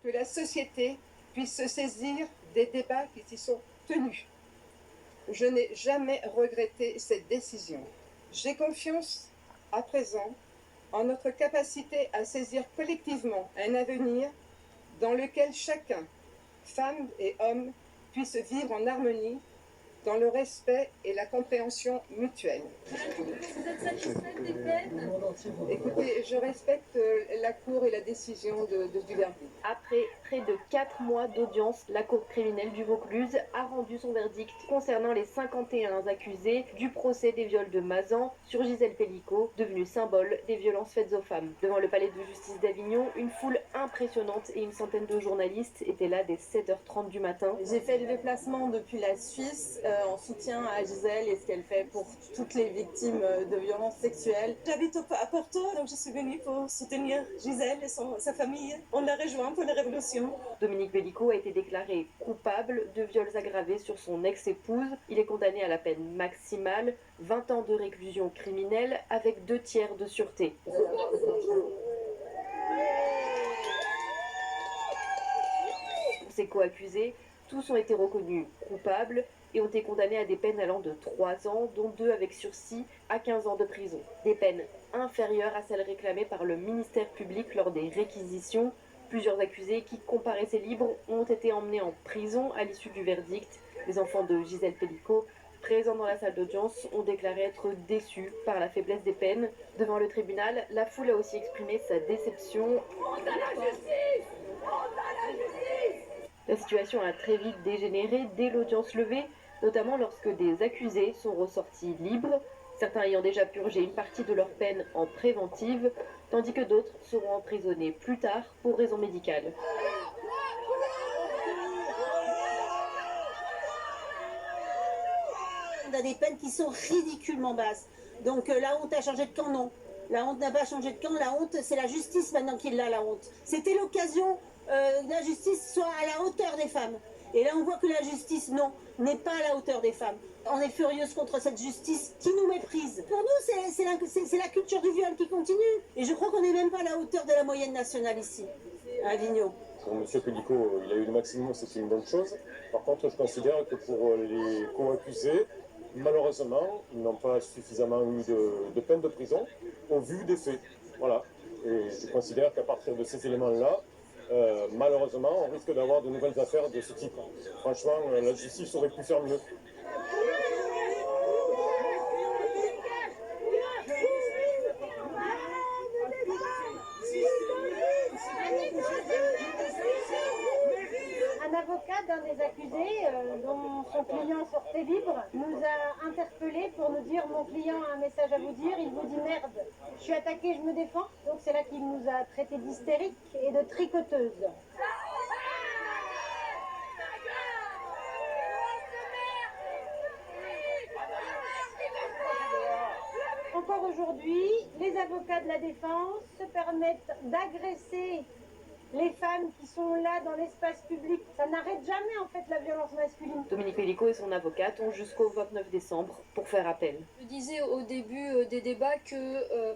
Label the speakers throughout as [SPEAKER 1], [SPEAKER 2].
[SPEAKER 1] que la société puisse se saisir des débats qui s'y sont tenus. Je n'ai jamais regretté cette décision. J'ai confiance à présent en notre capacité à saisir collectivement un avenir dans lequel chacun, femme et homme, puisse vivre en harmonie, dans le respect et la compréhension mutuelle.
[SPEAKER 2] Vous êtes satisfaite des peines ?
[SPEAKER 1] Écoutez, je respecte la Cour et la décision du verdict.
[SPEAKER 3] Après près de 4 mois d'audience, la Cour criminelle du Vaucluse a rendu son verdict concernant les 51 accusés du procès des viols de Mazan sur Gisèle Pellicot, devenue symbole des violences faites aux femmes. Devant le palais de justice d'Avignon, une foule impressionnante et une centaine de journalistes étaient là dès 7h30 du matin.
[SPEAKER 4] J'ai fait le déplacement depuis la Suisse en soutien à Gisèle et ce qu'elle fait pour toutes les victimes de violences sexuelles.
[SPEAKER 5] J'habite à Porto, donc je suis venue pour soutenir Gisèle et sa famille. On l'a rejoint pour la révolution.
[SPEAKER 3] Dominique Pellicot a été déclaré coupable de viols aggravés sur son ex-épouse. Il est condamné à la peine maximale, 20 ans de réclusion criminelle avec 2 tiers de sûreté. Ses co-accusés, tous ont été reconnus coupables et ont été condamnés à des peines allant de 3 ans, dont 2 avec sursis à 15 ans de prison. Des peines inférieures à celles réclamées par le ministère public lors des réquisitions. Plusieurs accusés qui comparaissaient libres ont été emmenés en prison à l'issue du verdict. Les enfants de Gisèle Pellicot, présents dans la salle d'audience, ont déclaré être déçus par la faiblesse des peines. Devant le tribunal, la foule a aussi exprimé sa déception. La situation a très vite dégénéré dès l'audience levée, notamment lorsque des accusés sont ressortis libres, certains ayant déjà purgé une partie de leur peine en préventive, tandis que d'autres seront emprisonnés plus tard pour raisons médicales.
[SPEAKER 6] On a des peines qui sont ridiculement basses. Donc la honte a changé de camp, non. La honte n'a pas changé de camp, la honte, c'est la justice maintenant qui l'a, la honte. C'était l'occasion que la justice soit à la hauteur des femmes. Et là, on voit que la justice, non, n'est pas à la hauteur des femmes. On est furieuse contre cette justice qui nous méprise. Pour nous, c'est la culture du viol qui continue. Et je crois qu'on n'est même pas à la hauteur de la moyenne nationale ici, à Avignon.
[SPEAKER 7] Pour M. Pellicot, il a eu le maximum, c'est une bonne chose. Par contre, je considère que pour les co-accusés, malheureusement, ils n'ont pas suffisamment eu de peine de prison au vu des faits. Voilà. Et je considère qu'à partir de ces éléments-là, malheureusement, on risque d'avoir de nouvelles affaires de ce type. Franchement, la justice aurait pu faire mieux.
[SPEAKER 8] Un avocat d'un des accusés, dont son client sortait libre, nous a interpellés pour nous dire « Mon client a un message à vous dire, il vous dit merde. Je suis attaqué, je me défends. » Donc c'est là qu'il nous a traités d'hystériques et de tricoteuses. Encore aujourd'hui, les avocats de la défense se permettent d'agresser les femmes qui sont là dans l'espace public. Ça n'arrête jamais en fait la violence masculine.
[SPEAKER 3] Dominique Pellicot et son avocate ont jusqu'au 29 décembre pour faire appel.
[SPEAKER 2] Je disais au début des débats que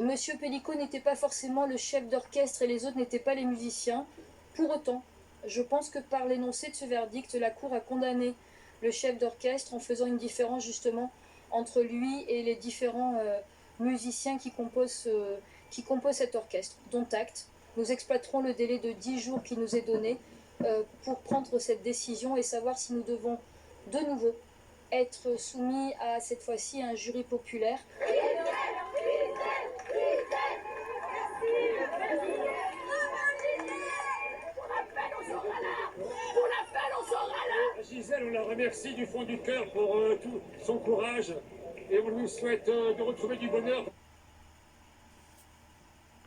[SPEAKER 2] Monsieur Pellicot n'était pas forcément le chef d'orchestre et les autres n'étaient pas les musiciens. Pour autant, je pense que par l'énoncé de ce verdict, la Cour a condamné le chef d'orchestre en faisant une différence justement entre lui et les différents musiciens qui composent cet orchestre, dont acte. Nous exploiterons le délai de 10 jours qui nous est donné pour prendre cette décision et savoir si nous devons de nouveau être soumis à cette fois-ci un jury populaire.
[SPEAKER 9] Gisèle, on la remercie du fond du cœur pour tout son courage et on lui souhaite de retrouver du bonheur.